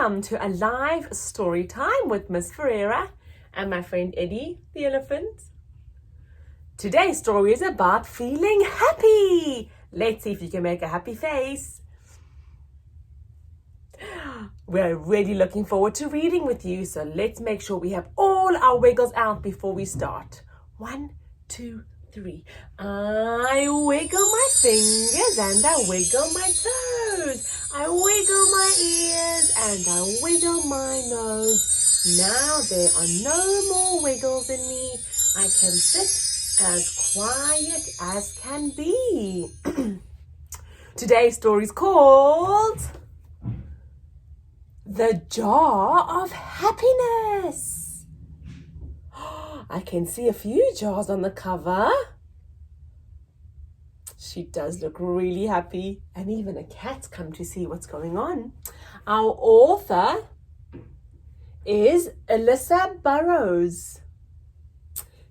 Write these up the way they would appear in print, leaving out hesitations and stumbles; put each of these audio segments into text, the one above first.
welcome to a live story time with Miss Ferreira and my friend Eddie, the elephant. Today's story is about feeling happy. Let's see if you can make a happy face. We're really looking forward to reading with you, so let's make sure we have all our wiggles out before we start. 1, 2, 3. I wiggle my fingers and I wiggle my toes. I wiggle my ears and I wiggle my nose. Now there are no more wiggles in me. I can sit as quiet as can be. Today's story is called The Jar of Happiness. I can see a few jars on the cover. She does look really happy, and even a cat's come to see what's going on. Our author is Ailsa Burrows.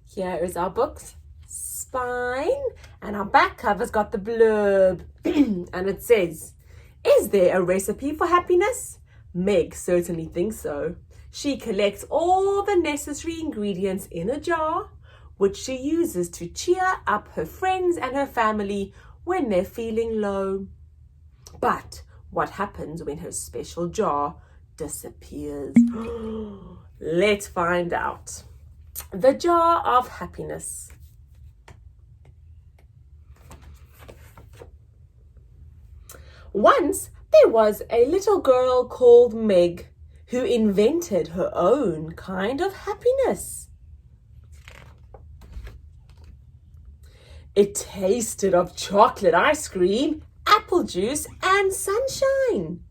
Here is our book's spine, and our back cover's got the blurb, and it says, "Is there a recipe for happiness? Meg certainly thinks so. She collects all the necessary ingredients in a jar, which she uses to cheer up her friends and her family when they're feeling low. But what happens when her special jar disappears? Let's find out. The Jar of Happiness. Once there was a little girl called Meg who invented her own kind of happiness. It tasted of chocolate ice cream, apple juice, and sunshine.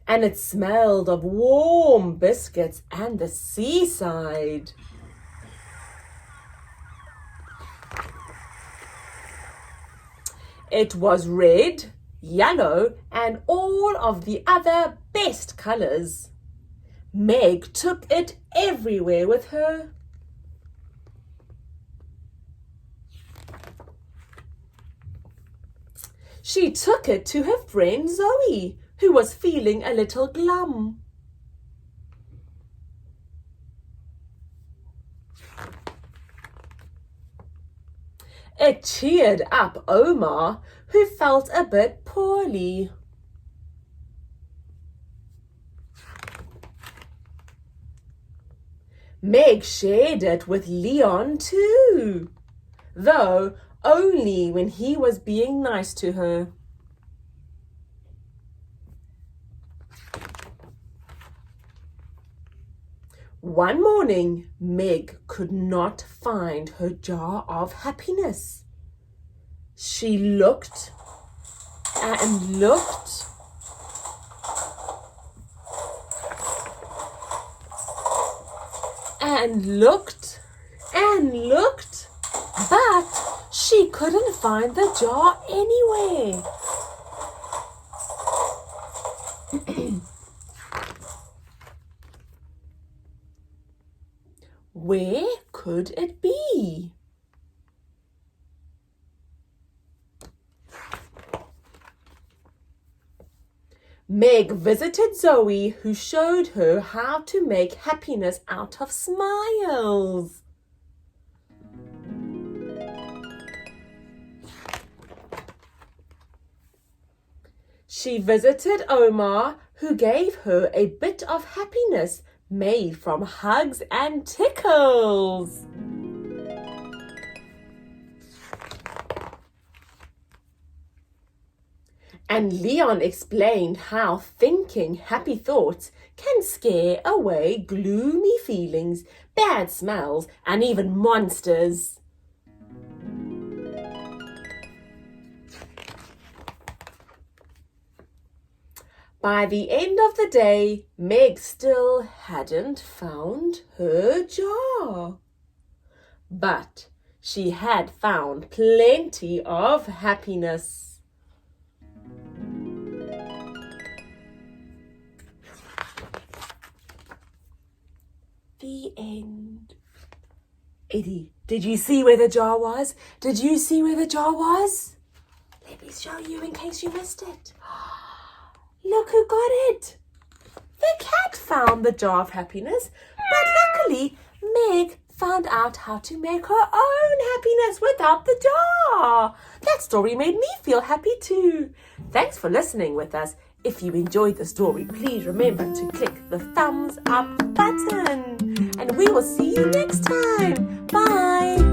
And it smelled of warm biscuits and the seaside. It was red, yellow, and all of the other best colors. Meg took it everywhere with her. She took it to her friend Zoe, who was feeling a little glum. It cheered up Omar, who felt a bit poorly. Meg shared it with Leon too, though only when he was being nice to her. One morning, Meg could not find her jar of happiness. She looked and looked and looked and looked, but she couldn't find the jar anywhere. Where could it be? Meg visited Zoe, who showed her how to make happiness out of smiles. She visited Omar, who gave her a bit of happiness made from hugs and tickles. And Leon explained how thinking happy thoughts can scare away gloomy feelings, bad smells, and even monsters. By the end of the day, Meg still hadn't found her jar. But she had found plenty of happiness. The end. Eddie, did you see where the jar was? Did you see where the jar was? Let me show you in case you missed it. Look who got it. The cat found the jar of happiness, but luckily Meg found out how to make her own happiness without the jar. That story made me feel happy too. Thanks for listening with us. If you enjoyed the story, please remember to click the thumbs up button. And we will see you next time. Bye.